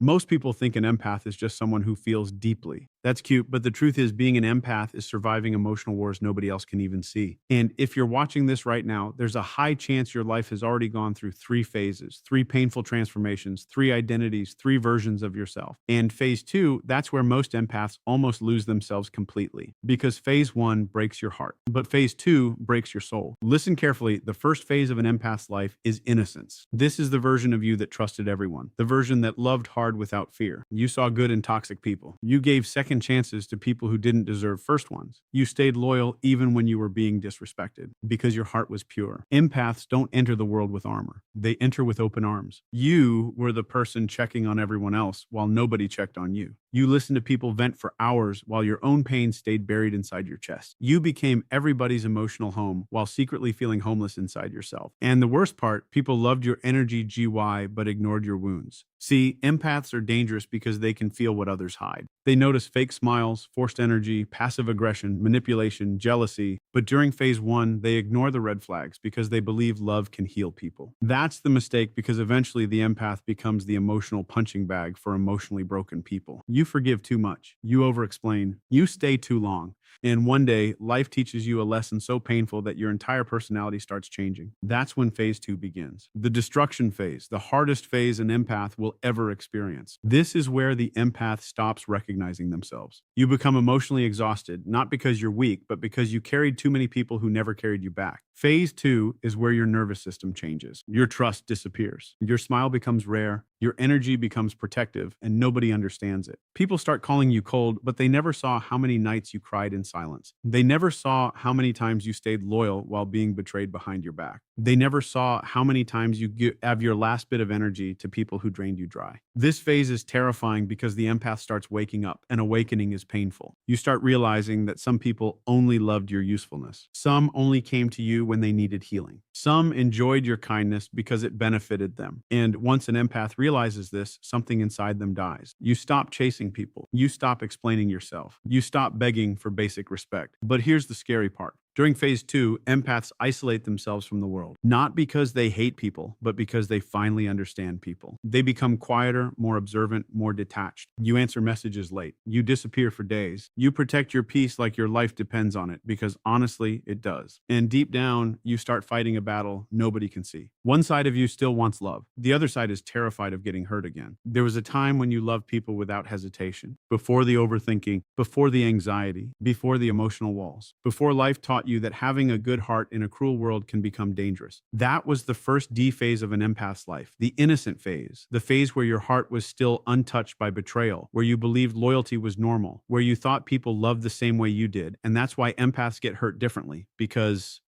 Most people think an empath is just someone who feels deeply. That's cute, but the truth is being an empath is surviving emotional wars nobody else can even see. And if you're watching this right now, there's a high chance your life has already gone through three phases, three painful transformations, three identities, three versions of yourself. And phase two, that's where most empaths almost lose themselves completely because phase one breaks your heart, but phase two breaks your soul. Listen carefully. The first phase of an empath's life is innocence. This is the version of you that trusted everyone, the version that loved hard without fear. You saw good in toxic people. You gave second chances to people who didn't deserve first ones. You stayed loyal even when you were being disrespected because your heart was pure. Empaths don't enter the world with armor. They enter with open arms. You were the person checking on everyone else while nobody checked on you. You listened to people vent for hours while your own pain stayed buried inside your chest. You became everybody's emotional home while secretly feeling homeless inside yourself. And the worst part, people loved your energy GY but ignored your wounds. See, empaths are dangerous because they can feel what others hide. They notice fake smiles, forced energy, passive aggression, manipulation, jealousy, but during phase one, they ignore the red flags because they believe love can heal people. That's the mistake because eventually the empath becomes the emotional punching bag for emotionally broken people. You forgive too much. You over-explain. You stay too long. And one day, life teaches you a lesson so painful that your entire personality starts changing. That's when phase two begins. The destruction phase, the hardest phase an empath will ever experience. This is where the empath stops recognizing themselves. You become emotionally exhausted, not because you're weak, but because you carried too many people who never carried you back. Phase two is where your nervous system changes. Your trust disappears. Your smile becomes rare. Your energy becomes protective, and nobody understands it. People start calling you cold, but they never saw how many nights you cried in silence. They never saw how many times you stayed loyal while being betrayed behind your back. They never saw how many times you give your last bit of energy to people who drained you dry. This phase is terrifying because the empath starts waking up, and awakening is painful. You start realizing that some people only loved your usefulness. Some only came to you when they needed healing. Some enjoyed your kindness because it benefited them. And once an empath realizes this, something inside them dies. You stop chasing people. You stop explaining yourself. You stop begging for basic respect. But here's the scary part. During phase two, empaths isolate themselves from the world, not because they hate people, but because they finally understand people. They become quieter, more observant, more detached. You answer messages late. You disappear for days. You protect your peace like your life depends on it, because honestly, it does. And deep down, you start fighting a battle nobody can see. One side of you still wants love. The other side is terrified of getting hurt again. There was a time when you loved people without hesitation, before the overthinking, before the anxiety, before the emotional walls, before life taught you that having a good heart in a cruel world can become dangerous. That was the first D phase of an empath's life, the innocent phase, the phase where your heart was still untouched by betrayal, where you believed loyalty was normal, where you thought people loved the same way you did. And that's why empaths get hurt differently, because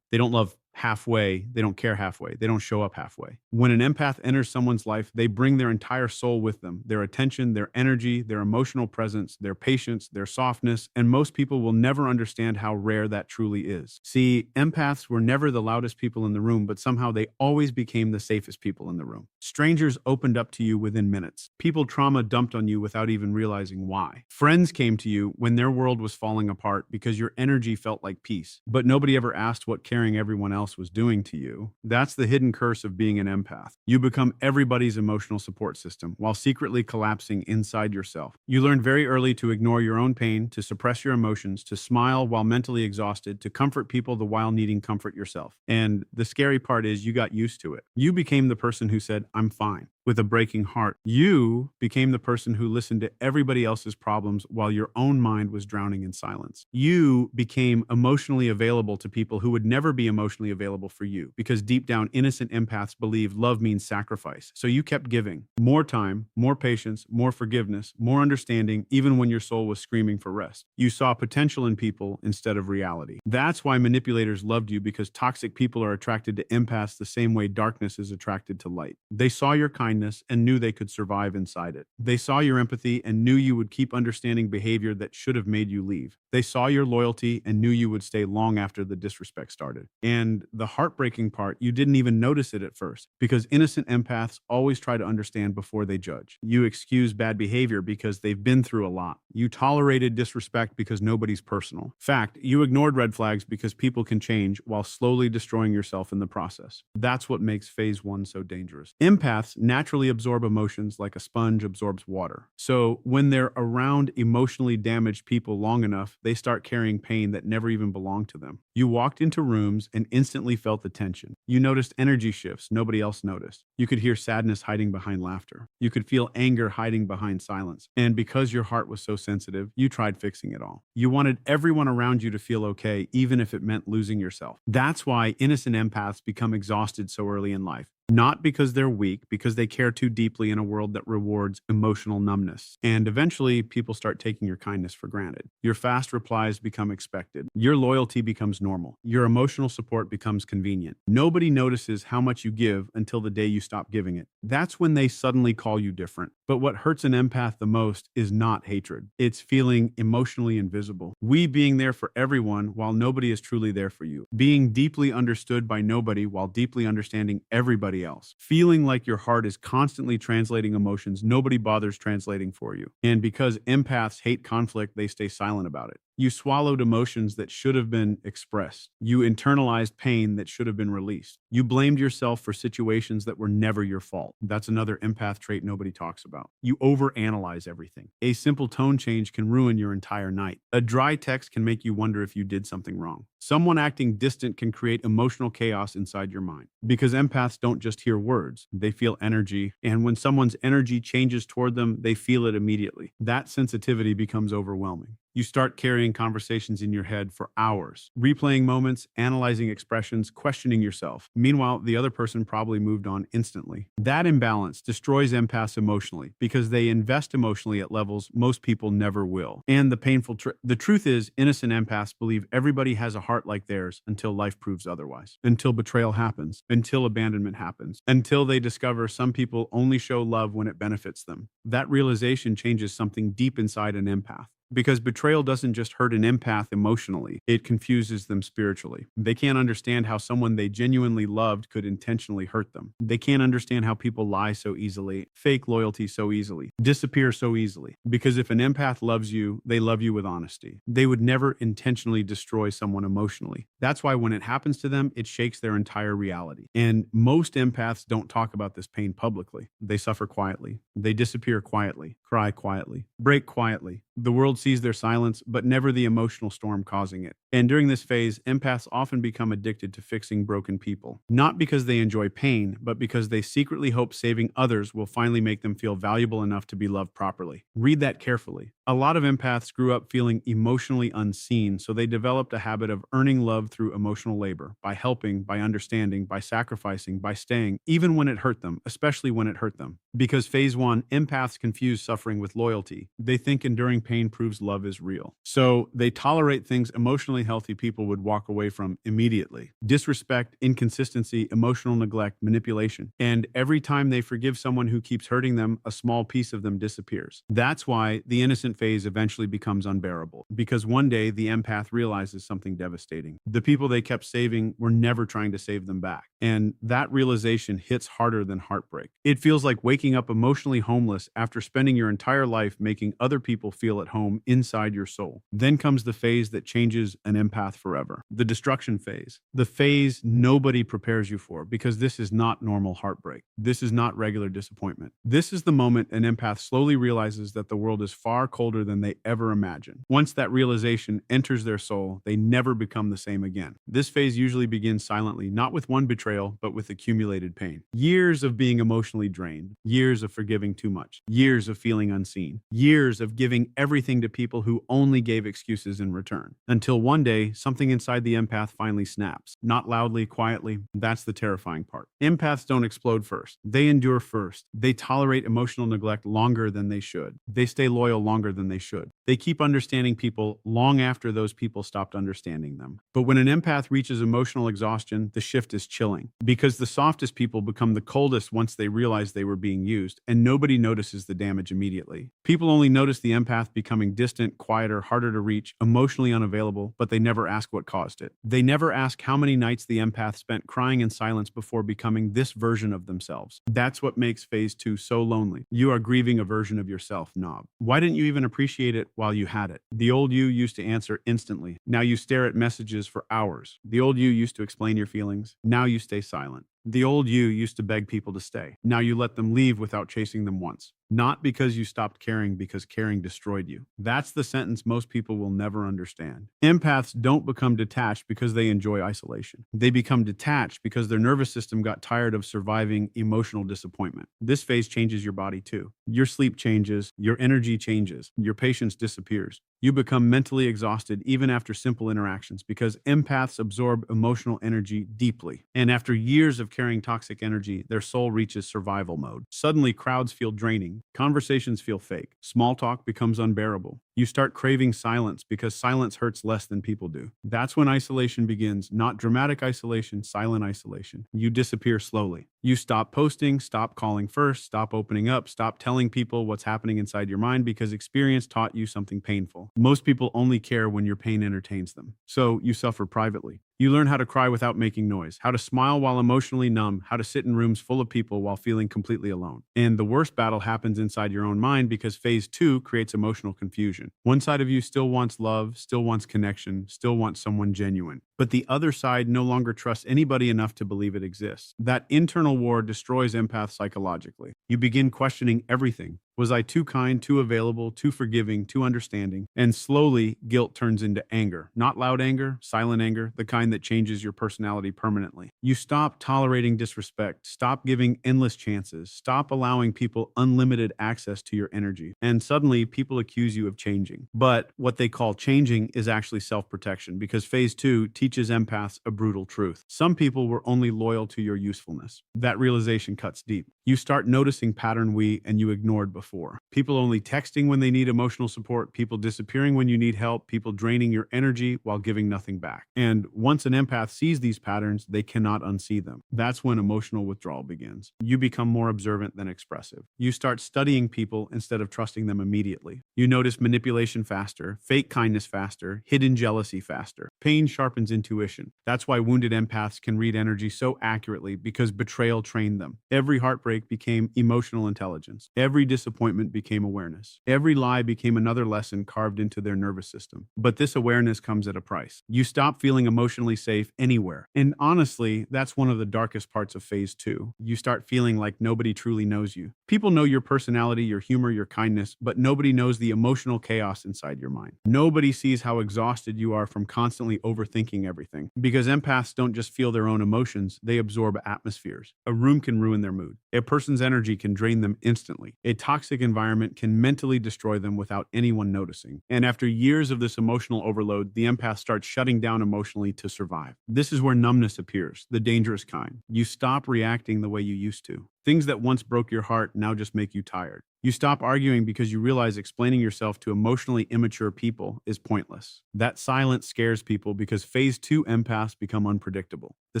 they don't love halfway, they don't care halfway, they don't show up halfway. When an empath enters someone's life, they bring their entire soul with them, their attention, their energy, their emotional presence, their patience, their softness, and most people will never understand how rare that truly is. See, empaths were never the loudest people in the room, but somehow they always became the safest people in the room. Strangers opened up to you within minutes. People trauma dumped on you without even realizing why. Friends came to you when their world was falling apart because your energy felt like peace, but nobody ever asked what caring everyone else was doing to you. That's the hidden curse of being an empath. You become everybody's emotional support system while secretly collapsing inside yourself. You learn very early to ignore your own pain, to suppress your emotions, to smile while mentally exhausted, to comfort people the while needing comfort yourself. And the scary part is you got used to it. You became the person who said, "I'm fine," with a breaking heart. You became the person who listened to everybody else's problems while your own mind was drowning in silence. You became emotionally available to people who would never be emotionally available for you, because deep down, innocent empaths believe love means sacrifice. So you kept giving more time, more patience, more forgiveness, more understanding, even when your soul was screaming for rest. You saw potential in people instead of reality. That's why manipulators loved you, because toxic people are attracted to empaths the same way darkness is attracted to light. They saw your kindness and knew they could survive inside it. They saw your empathy and knew you would keep understanding behavior that should have made you leave. They saw your loyalty and knew you would stay long after the disrespect started. And the heartbreaking part, you didn't even notice it at first, because innocent empaths always try to understand before they judge. You excuse bad behavior because they've been through a lot. You tolerated disrespect because nobody's personal. Fact, you ignored red flags because people can change while slowly destroying yourself in the process. That's what makes phase one so dangerous. Empaths naturally naturally absorb emotions like a sponge absorbs water. So when they're around emotionally damaged people long enough, they start carrying pain that never even belonged to them. You walked into rooms and instantly felt the tension. You noticed energy shifts nobody else noticed. You could hear sadness hiding behind laughter. You could feel anger hiding behind silence. And because your heart was so sensitive, you tried fixing it all. You wanted everyone around you to feel okay, even if it meant losing yourself. That's why innocent empaths become exhausted so early in life. Not because they're weak, because they care too deeply in a world that rewards emotional numbness. And eventually, people start taking your kindness for granted. Your fast replies become expected. Your loyalty becomes normal. Your emotional support becomes convenient. Nobody notices how much you give until the day you stop giving it. That's when they suddenly call you different. But what hurts an empath the most is not hatred. It's feeling emotionally invisible. We being there for everyone while nobody is truly there for you. Being deeply understood by nobody while deeply understanding everybody else. Feeling like your heart is constantly translating emotions nobody bothers translating for you. And because empaths hate conflict, they stay silent about it. You swallowed emotions that should have been expressed. You internalized pain that should have been released. You blamed yourself for situations that were never your fault. That's another empath trait nobody talks about. You overanalyze everything. A simple tone change can ruin your entire night. A dry text can make you wonder if you did something wrong. Someone acting distant can create emotional chaos inside your mind. Because empaths don't just hear words, they feel energy. And when someone's energy changes toward them, they feel it immediately. That sensitivity becomes overwhelming. You start carrying conversations in your head for hours, replaying moments, analyzing expressions, questioning yourself. Meanwhile, the other person probably moved on instantly. That imbalance destroys empaths emotionally because they invest emotionally at levels most people never will. And the truth is, innocent empaths believe everybody has a heart like theirs until life proves otherwise, until betrayal happens, until abandonment happens, until they discover some people only show love when it benefits them. That realization changes something deep inside an empath. Because betrayal doesn't just hurt an empath emotionally, it confuses them spiritually. They can't understand how someone they genuinely loved could intentionally hurt them. They can't understand how people lie so easily, fake loyalty so easily, disappear so easily. Because if an empath loves you, they love you with honesty. They would never intentionally destroy someone emotionally. That's why when it happens to them, it shakes their entire reality. And most empaths don't talk about this pain publicly. They suffer quietly. They disappear quietly, cry quietly, break quietly. The world sees their silence, but never the emotional storm causing it. And during this phase, empaths often become addicted to fixing broken people. Not because they enjoy pain, but because they secretly hope saving others will finally make them feel valuable enough to be loved properly. Read that carefully. A lot of empaths grew up feeling emotionally unseen, so they developed a habit of earning love through emotional labor, by helping, by understanding, by sacrificing, by staying, even when it hurt them, especially when it hurt them. Because phase one, empaths confuse suffering with loyalty. They think enduring pain proves love is real. So they tolerate things emotionally healthy people would walk away from immediately. Disrespect, inconsistency, emotional neglect, manipulation. And every time they forgive someone who keeps hurting them, a small piece of them disappears. That's why the innocent phase eventually becomes unbearable. Because one day the empath realizes something devastating. The people they kept saving were never trying to save them back. And that realization hits harder than heartbreak. It feels like waking up emotionally homeless after spending your entire life making other people feel at home inside your soul. Then comes the phase that changes an empath forever. The destruction phase. The phase nobody prepares you for, because this is not normal heartbreak. This is not regular disappointment. This is the moment an empath slowly realizes that the world is far colder than they ever imagined. Once that realization enters their soul, they never become the same again. This phase usually begins silently, not with one betrayal, but with accumulated pain. Years of being emotionally drained, years of forgiving too much, years of feeling unseen, years of giving everything to people who only gave excuses in return. Until one day, something inside the empath finally snaps. Not loudly, quietly. That's the terrifying part. Empaths don't explode first. They endure first. They tolerate emotional neglect longer than they should. They stay loyal longer than they should. They keep understanding people long after those people stopped understanding them. But when an empath reaches emotional exhaustion, the shift is chilling. Because the softest people become the coldest once they realize they were being used, and nobody notices the damage immediately. People only notice the empath becoming distant, quieter, harder to reach, emotionally unavailable, but they never ask what caused it. They never ask how many nights the empath spent crying in silence before becoming this version of themselves. That's what makes phase two so lonely. You are grieving a version of yourself, Knob. Why didn't you even appreciate it while you had it? The old you used to answer instantly. Now you stare at messages for hours. The old you used to explain your feelings. Now you stay silent. The old you used to beg people to stay. Now you let them leave without chasing them once. Not because you stopped caring, because caring destroyed you. That's the sentence most people will never understand. Empaths don't become detached because they enjoy isolation. They become detached because their nervous system got tired of surviving emotional disappointment. This phase changes your body too. Your sleep changes, your energy changes, your patience disappears. You become mentally exhausted even after simple interactions because empaths absorb emotional energy deeply. And after years of carrying toxic energy, their soul reaches survival mode. Suddenly, crowds feel draining, conversations feel fake, small talk becomes unbearable. You start craving silence because silence hurts less than people do. That's when isolation begins, not dramatic isolation, silent isolation. You disappear slowly. You stop posting, stop calling first, stop opening up, stop telling people what's happening inside your mind because experience taught you something painful. Most people only care when your pain entertains them. So you suffer privately. You learn how to cry without making noise, how to smile while emotionally numb, how to sit in rooms full of people while feeling completely alone. And the worst battle happens inside your own mind because phase two creates emotional confusion. One side of you still wants love, still wants connection, still wants someone genuine. But the other side no longer trusts anybody enough to believe it exists. That internal war destroys empaths psychologically. You begin questioning everything. Was I too kind, too available, too forgiving, too understanding? And slowly, guilt turns into anger. Not loud anger, silent anger, the kind that changes your personality permanently. You stop tolerating disrespect, stop giving endless chances, stop allowing people unlimited access to your energy. And suddenly, people accuse you of changing. But what they call changing is actually self-protection because phase two teaches empaths a brutal truth. Some people were only loyal to your usefulness. That realization cuts deep. You start noticing pattern and you ignored before. People only texting when they need emotional support, people disappearing when you need help, people draining your energy while giving nothing back. And once an empath sees these patterns, they cannot unsee them. That's when emotional withdrawal begins. You become more observant than expressive. You start studying people instead of trusting them immediately. You notice manipulation faster, fake kindness faster, hidden jealousy faster. Pain sharpens intuition. That's why wounded empaths can read energy so accurately because betrayal trained them. Every heartbreak became emotional intelligence. Every disappointment became awareness. Every lie became another lesson carved into their nervous system. But this awareness comes at a price. You stop feeling emotionally safe anywhere. And honestly, that's one of the darkest parts of phase two. You start feeling like nobody truly knows you. People know your personality, your humor, your kindness, but nobody knows the emotional chaos inside your mind. Nobody sees how exhausted you are from constantly overthinking everything. Because empaths don't just feel their own emotions, they absorb atmospheres. A room can ruin their mood. A person's energy can drain them instantly. A toxic environment can mentally destroy them without anyone noticing. And after years of this emotional overload, the empath starts shutting down emotionally to survive. This is where numbness appears, the dangerous kind. You stop reacting the way you used to. Things that once broke your heart now just make you tired. You stop arguing because you realize explaining yourself to emotionally immature people is pointless. That silence scares people because phase two empaths become unpredictable. The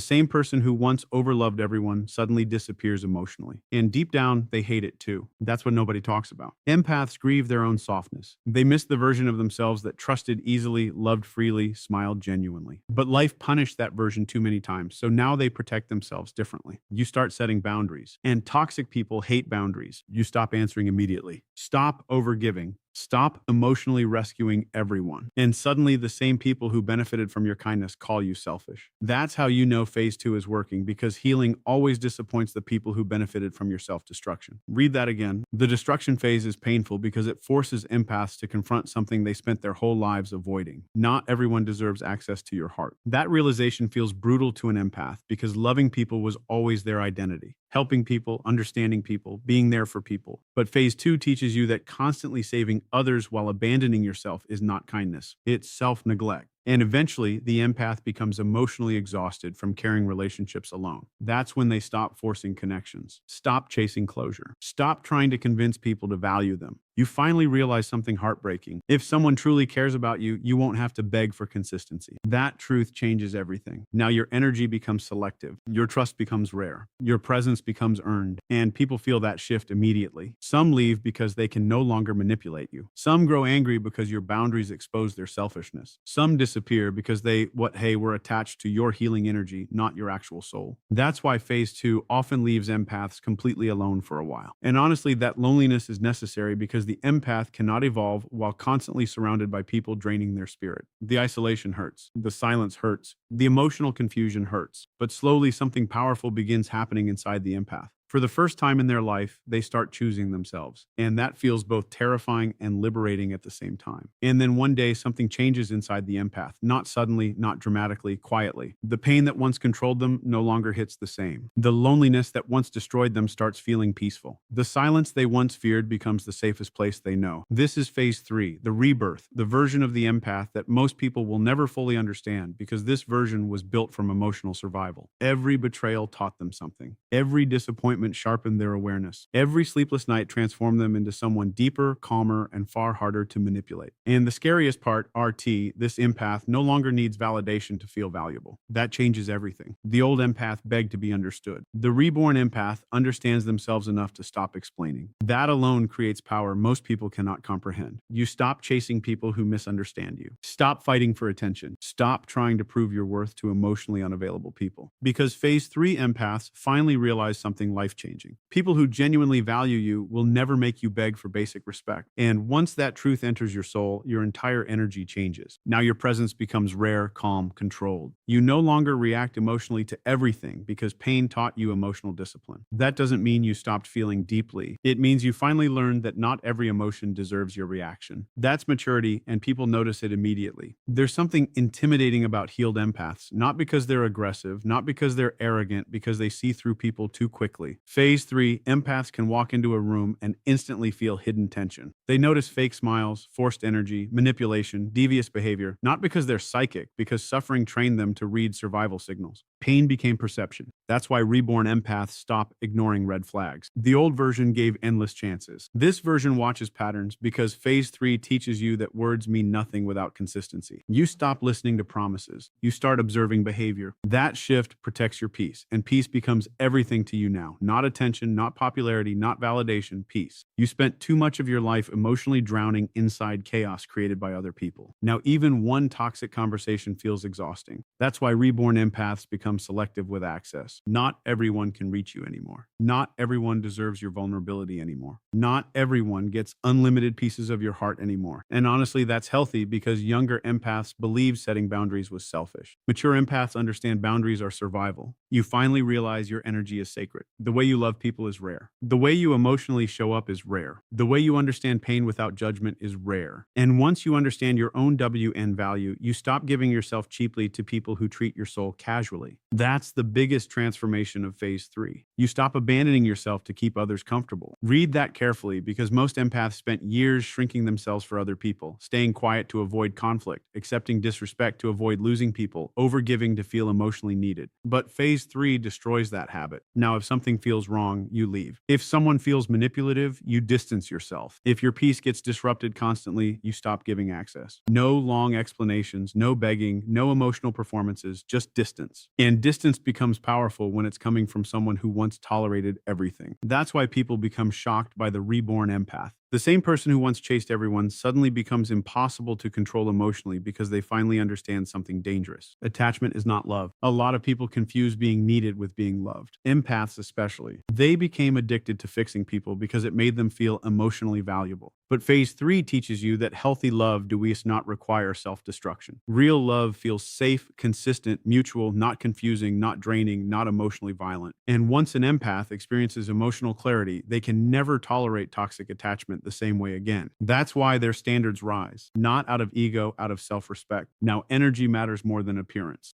same person who once overloved everyone suddenly disappears emotionally. And deep down, they hate it too. That's what nobody talks about. Empaths grieve their own softness. They miss the version of themselves that trusted easily, loved freely, smiled genuinely. But life punished that version too many times, so now they protect themselves differently. You start setting boundaries. And toxic people hate boundaries. You stop answering immediately. Stop overgiving. Stop emotionally rescuing everyone. And suddenly the same people who benefited from your kindness call you selfish. That's how you know phase two is working because healing always disappoints the people who benefited from your self-destruction. Read that again. The destruction phase is painful because it forces empaths to confront something they spent their whole lives avoiding. Not everyone deserves access to your heart. That realization feels brutal to an empath because loving people was always their identity. Helping people, understanding people, being there for people. But phase two teaches you that constantly saving others while abandoning yourself is not kindness. It's self-neglect. And eventually, the empath becomes emotionally exhausted from carrying relationships alone. That's when they stop forcing connections, stop chasing closure, stop trying to convince people to value them. You finally realize something heartbreaking. If someone truly cares about you, you won't have to beg for consistency. That truth changes everything. Now your energy becomes selective. Your trust becomes rare. Your presence becomes earned. And people feel that shift immediately. Some leave because they can no longer manipulate you. Some grow angry because your boundaries expose their selfishness. Some disappear because they were attached to your healing energy, not your actual soul. That's why phase two often leaves empaths completely alone for a while. And honestly, that loneliness is necessary because because the empath cannot evolve while constantly surrounded by people draining their spirit. The isolation hurts. The silence hurts. The emotional confusion hurts. But slowly something powerful begins happening inside the empath. For the first time in their life, they start choosing themselves. And that feels both terrifying and liberating at the same time. And then one day, something changes inside the empath. Not suddenly, not dramatically, quietly. The pain that once controlled them no longer hits the same. The loneliness that once destroyed them starts feeling peaceful. The silence they once feared becomes the safest place they know. This is phase 3, the rebirth, the version of the empath that most people will never fully understand because this version was built from emotional survival. Every betrayal taught them something. Every disappointment sharpened their awareness. Every sleepless night transformed them into someone deeper, calmer, and far harder to manipulate. And the scariest part, RT, this empath no longer needs validation to feel valuable. That changes everything. The old empath begged to be understood. The reborn empath understands themselves enough to stop explaining. That alone creates power most people cannot comprehend. You stop chasing people who misunderstand you. Stop fighting for attention. Stop trying to prove your worth to emotionally unavailable people. Because phase 3 empaths finally realize something life-changing. People who genuinely value you will never make you beg for basic respect. And once that truth enters your soul, your entire energy changes. Now your presence becomes rare, calm, controlled. You no longer react emotionally to everything because pain taught you emotional discipline. That doesn't mean you stopped feeling deeply. It means you finally learned that not every emotion deserves your reaction. That's maturity, and people notice it immediately. There's something intimidating about healed empaths, not because they're aggressive, not because they're arrogant, because they see through people too quickly. Phase 3, empaths can walk into a room and instantly feel hidden tension. They notice fake smiles, forced energy, manipulation, devious behavior, not because they're psychic, because suffering trained them to read survival signals. Pain became perception. That's why reborn empaths stop ignoring red flags. The old version gave endless chances. This version watches patterns because phase 3 teaches you that words mean nothing without consistency. You stop listening to promises. You start observing behavior. That shift protects your peace, and peace becomes everything to you now. Not attention, not popularity, not validation, peace. You spent too much of your life emotionally drowning inside chaos created by other people. Now even one toxic conversation feels exhausting. That's why reborn empaths become selective with access. Not everyone can reach you anymore. Not everyone deserves your vulnerability anymore. Not everyone gets unlimited pieces of your heart anymore. And honestly, that's healthy because younger empaths believe setting boundaries was selfish. Mature empaths understand boundaries are survival. You finally realize your energy is sacred. The way you love people is rare. The way you emotionally show up is rare. The way you understand pain without judgment is rare. And once you understand your own WN value, you stop giving yourself cheaply to people who treat your soul casually. That's the biggest transformation of phase 3. You stop abandoning yourself to keep others comfortable. Read that carefully because most empaths spent years shrinking themselves for other people, staying quiet to avoid conflict, accepting disrespect to avoid losing people, overgiving to feel emotionally needed. But phase 3 destroys that habit. Now, if something feels wrong, you leave. If someone feels manipulative, you distance yourself. If your peace gets disrupted constantly, you stop giving access. No long explanations, no begging, no emotional performances, just distance. And distance becomes powerful when it's coming from someone who once tolerated everything. That's why people become shocked by the reborn empath. The same person who once chased everyone suddenly becomes impossible to control emotionally because they finally understand something dangerous. Attachment is not love. A lot of people confuse being needed with being loved. Empaths especially. They became addicted to fixing people because it made them feel emotionally valuable. But phase 3 teaches you that healthy love does not require self-destruction. Real love feels safe, consistent, mutual, not confusing, not draining, not emotionally violent. And once an empath experiences emotional clarity, they can never tolerate toxic attachment the same way again. That's why their standards rise, not out of ego, out of self-respect. Now, energy matters more than appearance.